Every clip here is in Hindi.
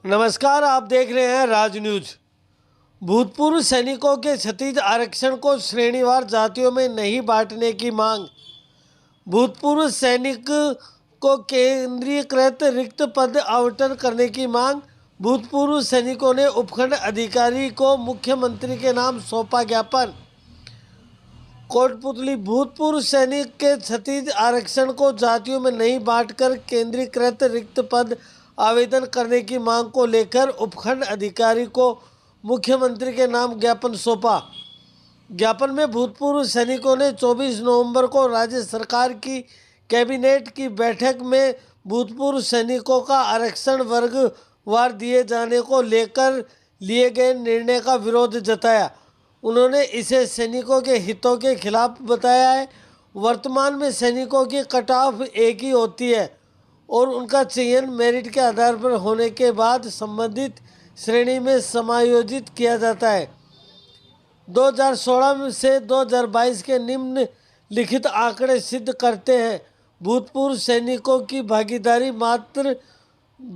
नमस्कार, आप देख रहे हैं राज न्यूज। भूतपूर्व सैनिकों के क्षतिज आरक्षण को श्रेणीवार जातियों में नहीं बांटने की मांग। भूतपूर्व सैनिक को केंद्रीयकृत रिक्त पद आवंटन करने की मांग। भूतपूर्व सैनिकों ने उपखंड अधिकारी को मुख्यमंत्री के नाम सौंपा ज्ञापन। कोटपुतली। भूतपूर्व सैनिक के क्षतिज आरक्षण को जातियों में नहीं बांटकर केंद्रीकृत रिक्त पद आवेदन करने की मांग को लेकर उपखंड अधिकारी को मुख्यमंत्री के नाम ज्ञापन सौंपा। ज्ञापन में भूतपूर्व सैनिकों ने 24 नवंबर को राज्य सरकार की कैबिनेट की बैठक में भूतपूर्व सैनिकों का आरक्षण वर्गवार दिए जाने को लेकर लिए गए निर्णय का विरोध जताया। उन्होंने इसे सैनिकों के हितों के खिलाफ बताया है। वर्तमान में सैनिकों की कट ऑफ एक ही होती है और उनका चयन मेरिट के आधार पर होने के बाद संबंधित श्रेणी में समायोजित किया जाता है। 2016 से 2022 के निम्नलिखित आंकड़े सिद्ध करते हैं भूतपूर्व सैनिकों की भागीदारी मात्र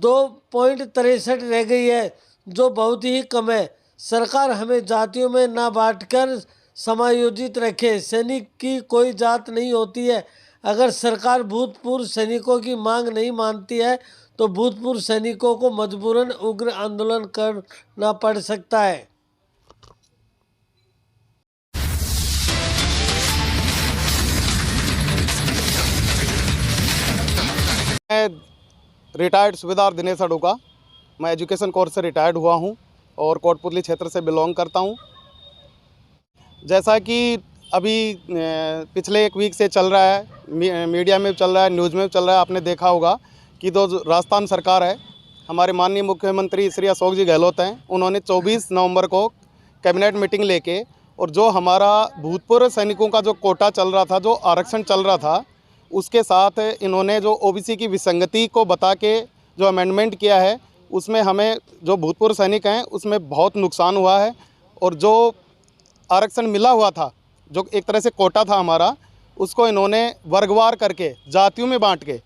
2.63 रह गई है, जो बहुत ही कम है। सरकार हमें जातियों में ना बांटकर समायोजित रखे। सैनिक की कोई जात नहीं होती है। अगर सरकार भूतपूर्व सैनिकों की मांग नहीं मानती है तो भूतपूर्व सैनिकों को मजबूरन उग्र आंदोलन करना पड़ सकता है। मैं रिटायर्ड सूबेदार दिनेश अडुका। मैं एजुकेशन कोर्स से रिटायर्ड हुआ हूं और कोटपुतली क्षेत्र से बिलोंग करता हूं। जैसा कि अभी पिछले एक वीक से चल रहा है, मीडिया में चल रहा है, न्यूज़ में चल रहा है, आपने देखा होगा कि जो राजस्थान सरकार है, हमारे माननीय मुख्यमंत्री श्री अशोक जी गहलोत हैं, उन्होंने 24 नवंबर को कैबिनेट मीटिंग लेके और जो हमारा भूतपूर्व सैनिकों का जो कोटा चल रहा था, जो आरक्षण चल रहा था, उसके साथ इन्होंने जो ओबीसी की विसंगति को बता के जो अमेंडमेंट किया है, उसमें हमें जो भूतपूर्व सैनिक हैं उसमें बहुत नुकसान हुआ है। और जो आरक्षण मिला हुआ था, जो एक तरह से कोटा था हमारा, उसको इन्होंने वर्गवार करके जातियों में बांट के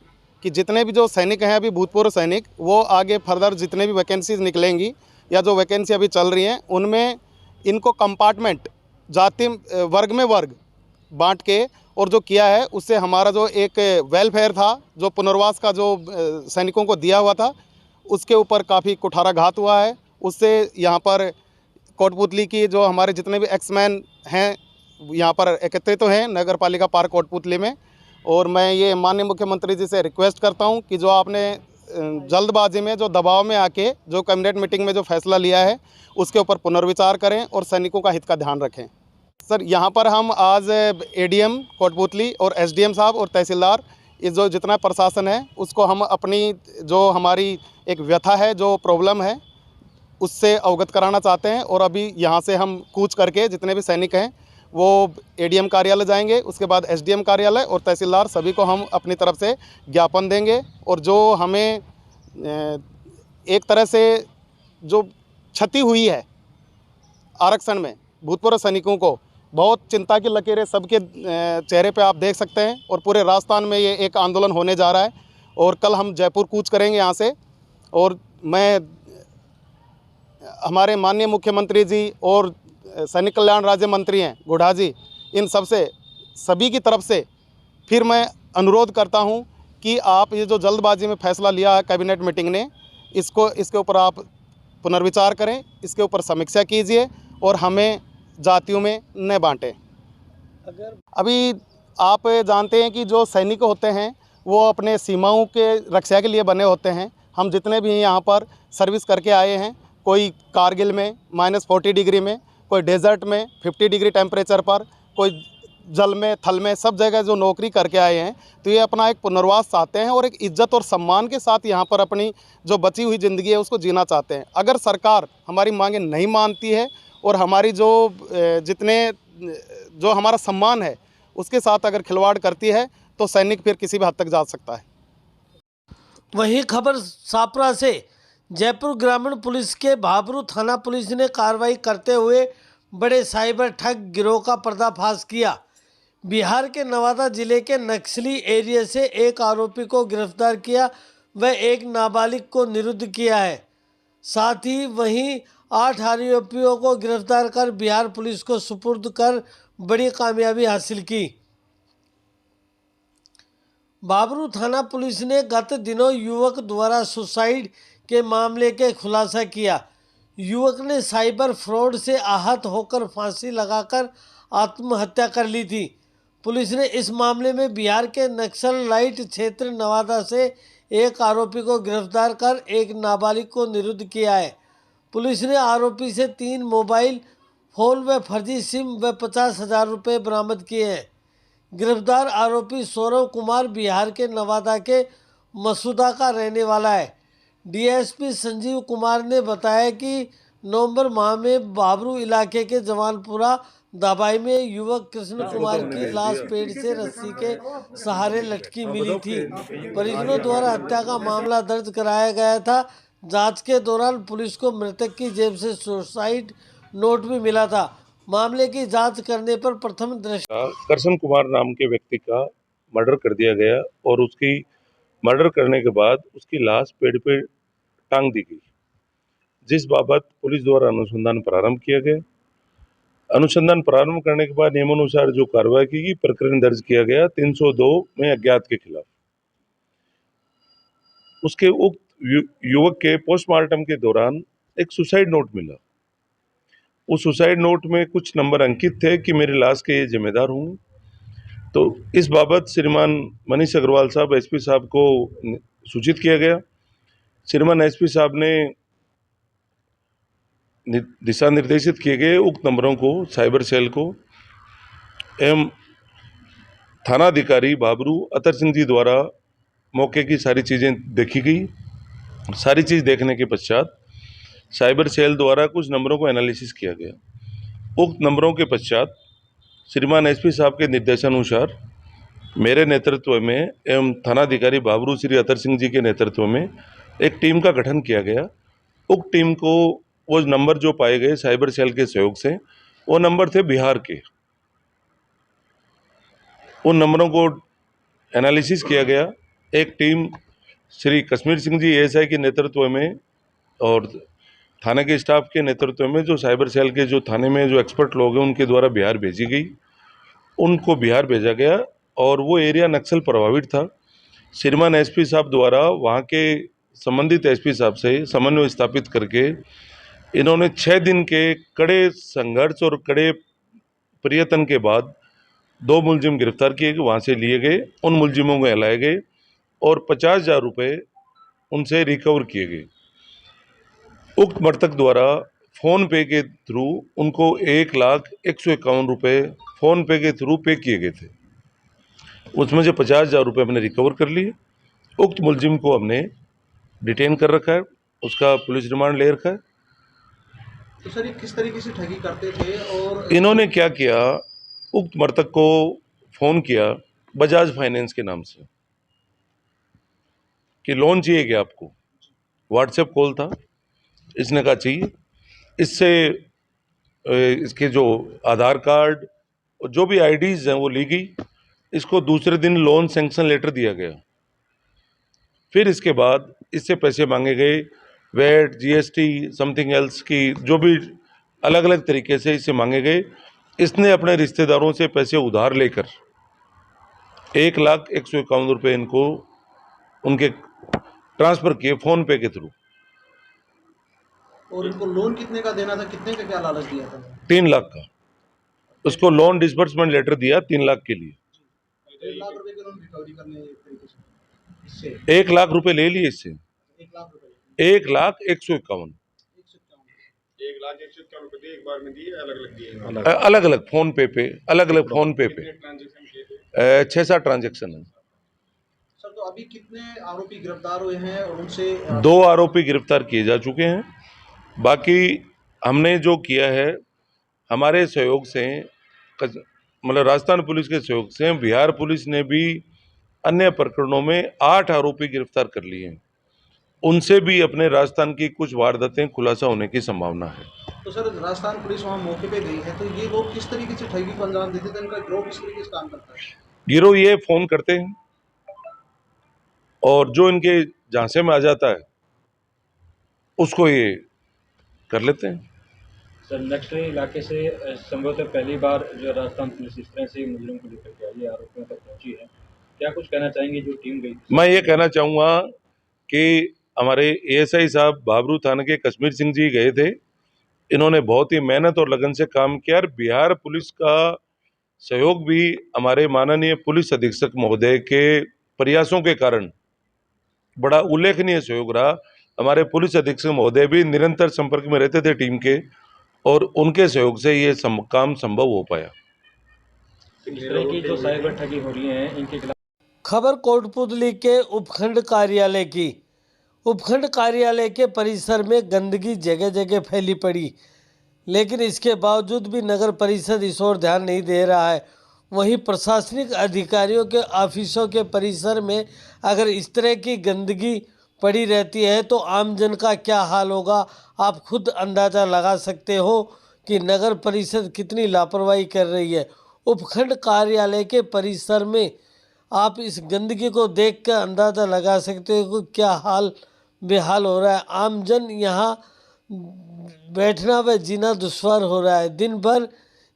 कि जितने भी जो सैनिक हैं अभी भूतपूर्व सैनिक, वो आगे फर्दर जितने भी वैकेंसीज निकलेंगी या जो वैकेंसी अभी चल रही हैं, उनमें इनको कंपार्टमेंट जाति वर्ग में वर्ग बांट के और जो किया है, उससे हमारा जो एक वेलफेयर था, जो पुनर्वास का जो सैनिकों को दिया हुआ था, उसके ऊपर काफ़ी कुठाराघात हुआ है। उससे यहाँ पर कोटपुतली की जो हमारे जितने भी एक्समैन हैं यहाँ पर एकत्रित तो हैं नगर पालिका पार्क कोटपुतली में। और मैं ये माननीय मुख्यमंत्री जी से रिक्वेस्ट करता हूँ कि जो आपने जल्दबाजी में जो दबाव में आके जो कैबिनेट मीटिंग में जो फैसला लिया है, उसके ऊपर पुनर्विचार करें और सैनिकों का हित का ध्यान रखें। सर, यहाँ पर हम आज एडीएम कोटपुतली और एसडीएम साहब और तहसीलदार, इस जो जितना प्रशासन है, उसको हम अपनी जो हमारी एक व्यथा है, जो प्रॉब्लम है, उससे अवगत कराना चाहते हैं। और अभी यहाँ से हम कूच करके जितने भी सैनिक हैं वो एडीएम कार्यालय जाएंगे, उसके बाद एसडीएम कार्यालय और तहसीलदार, सभी को हम अपनी तरफ से ज्ञापन देंगे। और जो हमें एक तरह से जो क्षति हुई है आरक्षण में भूतपूर्व सैनिकों को, बहुत चिंता की लकीरें सबके चेहरे पे आप देख सकते हैं। और पूरे राजस्थान में ये एक आंदोलन होने जा रहा है और कल हम जयपुर कूच करेंगे यहाँ से। और मैं हमारे माननीय मुख्यमंत्री जी और सैनिक कल्याण राज्य मंत्री हैं गुढ़ा जी, इन सभी की तरफ से फिर मैं अनुरोध करता हूँ कि आप ये जो जल्दबाजी में फैसला लिया है कैबिनेट मीटिंग ने, इसके ऊपर आप पुनर्विचार करें, इसके ऊपर समीक्षा कीजिए और हमें जातियों में न बांटें। अगर अभी आप जानते हैं कि जो सैनिक होते हैं वो अपने सीमाओं के रक्षा के लिए बने होते हैं। हम जितने भी यहाँ पर सर्विस करके आए हैं, कोई कारगिल में -40 डिग्री में, कोई डेजर्ट में 50 डिग्री टेम्परेचर पर, कोई जल में थल में, सब जगह जो नौकरी करके आए हैं, तो ये अपना एक पुनर्वास चाहते हैं और एक इज्जत और सम्मान के साथ यहाँ पर अपनी जो बची हुई ज़िंदगी है उसको जीना चाहते हैं। अगर सरकार हमारी मांगें नहीं मानती है और हमारी जो हमारा सम्मान है उसके साथ अगर खिलवाड़ करती है, तो सैनिक फिर किसी भी हद तक जा सकता है। वही खबर सापरा से। जयपुर ग्रामीण पुलिस के भाबरू थाना पुलिस ने कार्रवाई करते हुए बड़े साइबर ठग गिरोह का पर्दाफाश किया। बिहार के नवादा जिले के नक्सली एरिया से एक आरोपी को गिरफ्तार किया व एक नाबालिग को निरुद्ध किया है। साथ ही वहीं 8 आरोपियों को गिरफ्तार कर बिहार पुलिस को सुपुर्द कर बड़ी कामयाबी हासिल की। बाबरू थाना पुलिस ने गत दिनों युवक द्वारा सुसाइड के मामले के खुलासा किया। युवक ने साइबर फ्रॉड से आहत होकर फांसी लगाकर आत्महत्या कर ली थी। पुलिस ने इस मामले में बिहार के नक्सलाइट क्षेत्र नवादा से एक आरोपी को गिरफ्तार कर एक नाबालिग को निरुद्ध किया है। पुलिस ने आरोपी से 3 मोबाइल फोन व फर्जी सिम व 50,000 रुपये बरामद किए हैं। गिरफ्तार आरोपी सौरव कुमार बिहार के नवादा के मसूदा का रहने वाला है। डीएसपी संजीव कुमार ने बताया कि नवंबर माह में बाबरू इलाके के जवानपुरा दबाई में युवक कृष्ण कुमार की लाश पेड़ से रस्सी के सहारे लटकी मिली थी। परिजनों द्वारा हत्या का मामला दर्ज कराया गया था। जांच के दौरान पुलिस को मृतक की जेब से सुसाइड नोट भी मिला था। मामले की जांच करने पर प्रथम दृष्टया कृष्ण कुमार नाम के व्यक्ति का मर्डर कर दिया गया और उसकी मर्डर करने के बाद उसकी लाश पेड़ पे टांग दी गई, जिस बाबत पुलिस द्वारा अनुसंधान प्रारंभ किया गया। अनुसंधान प्रारंभ करने के बाद नियमानुसार जो कार्रवाई की गई, प्रकरण दर्ज किया गया 302 में अज्ञात के खिलाफ। उसके उक्त युवक के पोस्टमार्टम के दौरान एक सुसाइड नोट मिला। उस सुसाइड नोट में कुछ नंबर अंकित थे कि मेरी लाश के ये जिम्मेदार हूँ। तो इस बाबत श्रीमान मनीष अग्रवाल साहब एसपी साहब को सूचित किया गया। श्रीमान एसपी साहब ने दिशा निर्देशित किए गए उक्त नंबरों को साइबर सेल को एवं थानाधिकारी बाबरू अतर सिंह जी द्वारा मौके की सारी चीज़ें देखी गई। सारी चीज़ देखने के पश्चात साइबर सेल द्वारा कुछ नंबरों को एनालिसिस किया गया। उक्त नंबरों के पश्चात श्रीमान एसपी साहब के निर्देशानुसार मेरे नेतृत्व में एवं थानाधिकारी बाबरू श्री अतर सिंह जी के नेतृत्व में एक टीम का गठन किया गया। उक्त टीम को वो नंबर जो पाए गए साइबर सेल के सहयोग से, वो नंबर थे बिहार के। उन नंबरों को एनालिसिस किया गया। एक टीम श्री कश्मीर सिंह जी एएसआई के नेतृत्व में और थाने के स्टाफ के नेतृत्व में, जो साइबर सेल के जो थाने में जो एक्सपर्ट लोग हैं उनके द्वारा बिहार भेजी गई। उनको बिहार भेजा गया और वो एरिया नक्सल प्रभावित था। श्रीमान एसपी साहब द्वारा वहाँ के संबंधित एसपी साहब से समन्वय स्थापित करके इन्होंने 6 दिन के कड़े संघर्ष और कड़े प्रयत्न के बाद 2 मुलजिम गिरफ्तार किए गए, वहाँ से लिए गए। उन मुलजिमों को लाए गए और 50,000 रुपये उनसे रिकवर किए गए। उक्त मृतक द्वारा फ़ोन पे के थ्रू उनको 1,01,51 रुपये फ़ोन पे के थ्रू पे किए गए थे। उसमें से 50,000 रुपये हमने रिकवर कर लिए। उक्त मुलजिम को हमने डिटेन कर रखा है, उसका पुलिस रिमांड ले रखा है। तो सर ये किस तरीके से ठगी करते थे और इन्होंने क्या किया, उक्त मृतक को फ़ोन किया बजाज फाइनेंस के नाम से कि लोन चाहिए क्या आपको। व्हाट्सएप कॉल था, इसने कहा चाहिए। इससे इसके जो आधार कार्ड और जो भी आईडीज़ हैं वो ली गई। इसको दूसरे दिन लोन सैंक्शन लेटर दिया गया। फिर इसके बाद इससे पैसे मांगे गए, वैट, जीएसटी, समथिंग एल्स की जो भी अलग अलग तरीके से इससे मांगे गए। इसने अपने रिश्तेदारों से पैसे उधार लेकर 1,01,51 रुपये इनको उनके ट्रांसफ़र किए फ़ोन पे के थ्रू। और इनको लोन कितने का देना था, कितने का क्या लालच दिया था? 3 लाख का उसको लोन डिसबर्समेंट लेटर दिया 3 लाख के लिए। 1 लाख रुपए की लोन रिकवरी करने एक तरीके से इससे 1 लाख रुपए ले लिए इससे। 1 लाख रुपए 1,01,51 1,01,51 रुपए एक बार में दिए, अलग अलग दिए, अलग अलग फ़ोन पे अलग अलग फ़ोन पे ट्रांजेक्शन किए थे? 6-7 ट्रांजेक्शन है। सर तो अभी कितने आरोपी गिरफ्तार हुए हैं और उनसे 2 आरोपी गिरफ्तार किए जा चुके हैं। बाकी हमने जो किया है हमारे सहयोग से, मतलब राजस्थान पुलिस के सहयोग से बिहार पुलिस ने भी अन्य प्रकरणों में 8 आरोपी गिरफ्तार कर लिए हैं। उनसे भी अपने राजस्थान की कुछ वारदातें खुलासा होने की संभावना है। तो सर राजस्थान पुलिस वहाँ मौके पे गई है, तो ये लोग किस तरीके से ठगी को अंजाम देते थे, इनका गिरोह किस तरीके से काम करता है? गिरोह ये फ़ोन करते हैं और जो इनके झांसे में आ जाता है उसको ये कर लेते हैं। सर नक्सली इलाके से संभवतः पहली बार जो राजस्थान पुलिस इस तरह से मुजरिम को लेकर के आई है, आरोपियों तक पहुंची है, क्या कुछ कहना चाहेंगे जो टीम गई थी? मैं ये कहना चाहूँगा कि हमारे एएसआई साहब बाबरू थाने के कश्मीर सिंह जी गए थे। इन्होंने बहुत ही मेहनत और लगन से काम किया और बिहार पुलिस का सहयोग भी हमारे माननीय पुलिस अधीक्षक महोदय के प्रयासों के कारण बड़ा उल्लेखनीय सहयोग रहा। हमारे पुलिस अधीक्षक महोदय भी निरंतर संपर्क में रहते थे टीम के, और उनके सहयोग से ये काम संभव हो पाया। इस तरह की जो साइबर ठगी हो रही है इनके खिलाफ खबर कोटपुतली के उपखंड कार्यालय की। उपखंड कार्यालय के परिसर में गंदगी जगह जगह फैली पड़ी, लेकिन इसके बावजूद भी नगर परिषद इस ओर ध्यान नहीं दे रहा है। वहीं प्रशासनिक अधिकारियों के ऑफिसों के परिसर में अगर इस तरह की गंदगी पड़ी रहती है तो आमजन का क्या हाल होगा, आप खुद अंदाज़ा लगा सकते हो कि नगर परिषद कितनी लापरवाही कर रही है। उपखंड कार्यालय के परिसर में आप इस गंदगी को देख कर अंदाज़ा लगा सकते हो कि क्या हाल बेहाल हो रहा है। आमजन यहाँ बैठना व जीना दुश्वार हो रहा है। दिन भर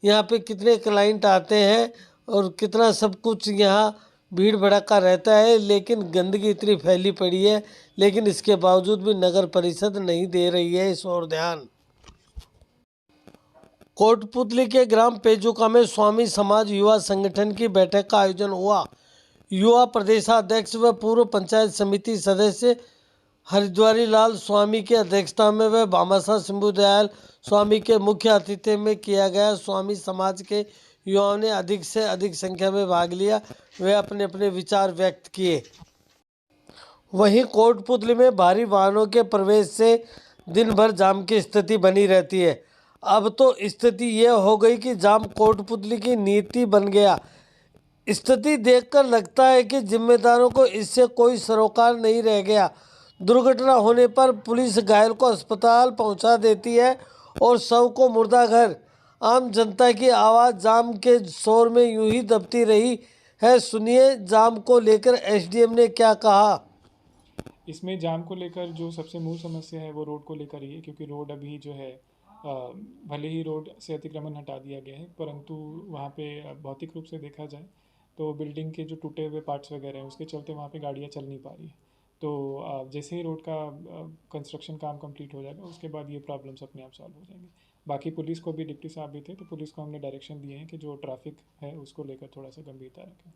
यहाँ पे कितने क्लाइंट आते हैं और कितना सब कुछ यहाँ भीड़ भड़का रहता है, लेकिन गंदगी इतनी फैली पड़ी है, लेकिन इसके बावजूद भी नगर परिषद नहीं दे रही है इस ओर ध्यान। कोटपुतली के ग्राम पेजुका में स्वामी समाज युवा संगठन की बैठक का आयोजन हुआ। युवा प्रदेशाध्यक्ष व पूर्व पंचायत समिति सदस्य हरिद्वारी लाल स्वामी की अध्यक्षता में व भामाशाह शंभू दयाल स्वामी के मुख्य आतिथ्य में किया गया। स्वामी समाज के युवाओं ने अधिक से अधिक संख्या में भाग लिया, वे अपने अपने विचार व्यक्त किए। वहीं कोटपुतली में भारी वाहनों के प्रवेश से दिन भर जाम की स्थिति बनी रहती है। अब तो स्थिति यह हो गई कि जाम कोटपुतली की नीति बन गया। स्थिति देखकर लगता है कि जिम्मेदारों को इससे कोई सरोकार नहीं रह गया। दुर्घटना होने पर पुलिस घायल को अस्पताल पहुंचा देती है और शव को मुर्दा घर। आम जनता की आवाज़ जाम के शोर में यूं ही दबती रही है। सुनिए जाम को लेकर एसडीएम ने क्या कहा। इसमें जाम को लेकर जो सबसे मूल समस्या है वो रोड को लेकर ही है, क्योंकि रोड अभी जो है भले ही रोड से अतिक्रमण हटा दिया गया है, परंतु वहाँ पे भौतिक रूप से देखा जाए तो बिल्डिंग के जो टूटे हुए पार्ट्स वगैरह हैं उसके चलते वहाँ पे गाड़ियाँ चल नहीं पा रही है। तो जैसे ही रोड का कंस्ट्रक्शन काम कंप्लीट हो जाएगा उसके बाद ये प्रॉब्लम्स अपने आप सॉल्व हो जाएंगे। बाकी पुलिस को भी, डिप्टी साहब भी थे, तो पुलिस को हमने डायरेक्शन दिए हैं कि जो ट्रैफिक है उसको लेकर थोड़ा सा गंभीरता रखें।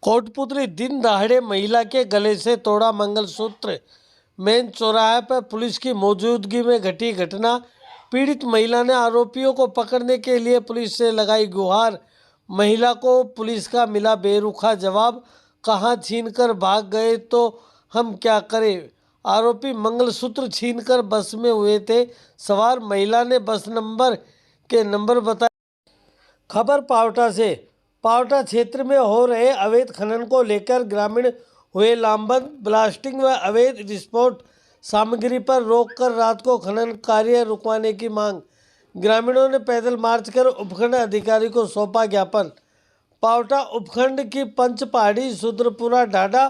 कोटपुतली दिन दहाड़े महिला के गले से तोड़ा मंगलसूत्र। मेन चौराहे पर पुलिस की मौजूदगी में घटी घटना। पीड़ित महिला ने आरोपियों को पकड़ने के लिए पुलिस से लगाई गुहार। महिला को पुलिस का मिला बेरुखा जवाब, कहाँ छीनकर भाग गए तो हम क्या करें। आरोपी मंगलसूत्र छीनकर बस में हुए थे सवार। महिला ने बस नंबर बताए। खबर पावटा से। पावटा क्षेत्र में हो रहे अवैध खनन को लेकर ग्रामीण हुए लामबंद। ब्लास्टिंग व अवैध विस्फोट सामग्री पर रोककर रात को खनन कार्य रुकवाने की मांग। ग्रामीणों ने पैदल मार्च कर उपखंड अधिकारी को सौंपा ज्ञापन। पावटा उपखंड की पंच पहाड़ी, सुद्रपुरा, ढाडा,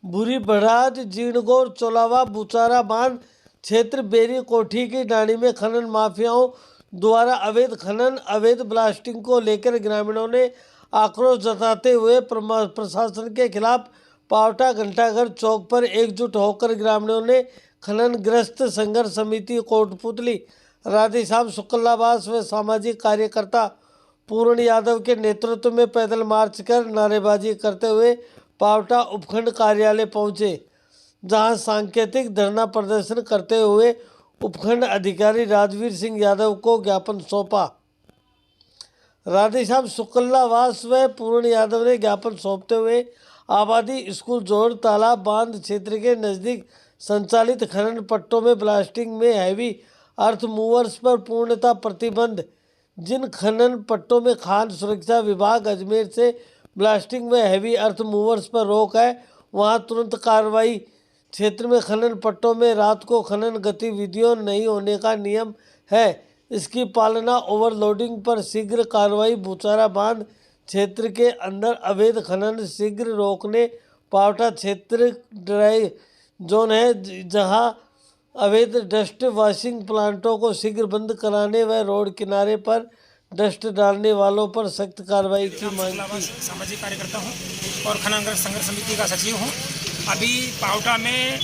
भूरी बड़ाज, जीणगौर, चोलावा, बुचारा बांध क्षेत्र बेरी कोठी की डाणी में खनन माफियाओं द्वारा अवैध खनन, अवैध ब्लास्टिंग को लेकर ग्रामीणों ने आक्रोश जताते हुए प्रशासन के खिलाफ पावटा घंटाघर चौक पर एकजुट होकर ग्रामीणों ने खननग्रस्त संघर्ष समिति कोटपुतली, राधेश्याम शुक्लावास व सामाजिक कार्यकर्ता पूर्ण यादव के नेतृत्व में पैदल मार्च कर नारेबाजी करते हुए पावटा उपखंड कार्यालय पहुंचे, जहां सांकेतिक धरना प्रदर्शन करते हुए उपखंड अधिकारी राजवीर सिंह यादव को ज्ञापन सौंपा। राधेश्याम शुक्लावास व पूर्ण यादव ने ज्ञापन सौंपते हुए आबादी स्कूल जोड़ तालाब बांध क्षेत्र के नज़दीक संचालित खनन पट्टों में ब्लास्टिंग में हैवी अर्थ मूवर्स पर पूर्णतः प्रतिबंध। जिन खनन पट्टों में खान सुरक्षा विभाग अजमेर से ब्लास्टिंग में हैवी अर्थ मूवर्स पर रोक है, वहां तुरंत कार्रवाई। क्षेत्र में खनन पट्टों में रात को खनन गतिविधियों नहीं होने का नियम है, इसकी पालना। ओवरलोडिंग पर शीघ्र कार्रवाई। बुचारा बांध क्षेत्र के अंदर अवैध खनन शीघ्र रोकने। पावटा क्षेत्र ड्राई जोन है जहां अवैध डस्ट वॉशिंग प्लांटों को शीघ्र बंद कराने व रोड किनारे पर डस्ट डालने वालों पर सख्त कार्रवाई की मांग की। सामाजिक कार्यकर्ता हूं और खननग्रस्त संघर्ष समिति का सचिव हूं। अभी पावटा में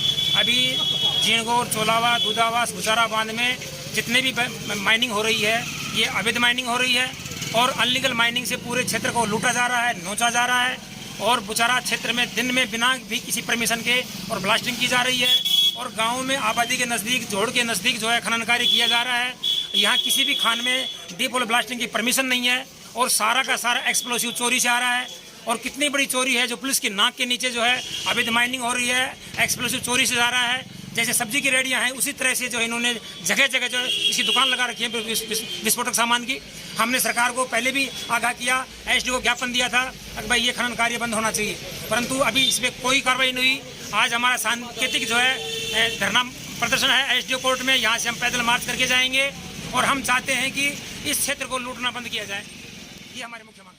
जीणगोर, चोलावा, दूधावास, बुचारा बांध में जितने भी माइनिंग हो रही है ये अवैध माइनिंग हो रही है और अनलीगल माइनिंग से पूरे क्षेत्र को लूटा जा रहा है, नोचा जा रहा है। और बुचारा क्षेत्र में दिन में बिना भी किसी परमिशन के और ब्लास्टिंग की जा रही है और गाँव में आबादी के नज़दीक, जोड़ के नज़दीक जो है खनन कार्य किया जा रहा है। यहाँ किसी भी खान में डीप होल ब्लास्टिंग की परमिशन नहीं है और सारा का सारा एक्सप्लोसिव चोरी से आ रहा है। और कितनी बड़ी चोरी है जो पुलिस की नाक के नीचे जो है अवैध माइनिंग हो रही है, एक्सप्लोसिव चोरी से जा रहा है। जैसे सब्जी की रेडियां हैं उसी तरह से जो इन्होंने जगह जगह जो इसकी दुकान लगा रखी है विस्फोटक सामान की। हमने सरकार को पहले भी आगाह किया, एसडी को ज्ञापन दिया था कि भाई ये खनन कार्य बंद होना चाहिए, परंतु अभी इस पर कोई कार्रवाई नहीं हुई। आज हमारा सांकेतिक जो है धरना प्रदर्शन है एसडीओ कोर्ट में, यहाँ से हम पैदल मार्च करके जाएंगे और हम चाहते हैं कि इस क्षेत्र को लूटना बंद किया जाए। ये हमारी मुख्य मांग है।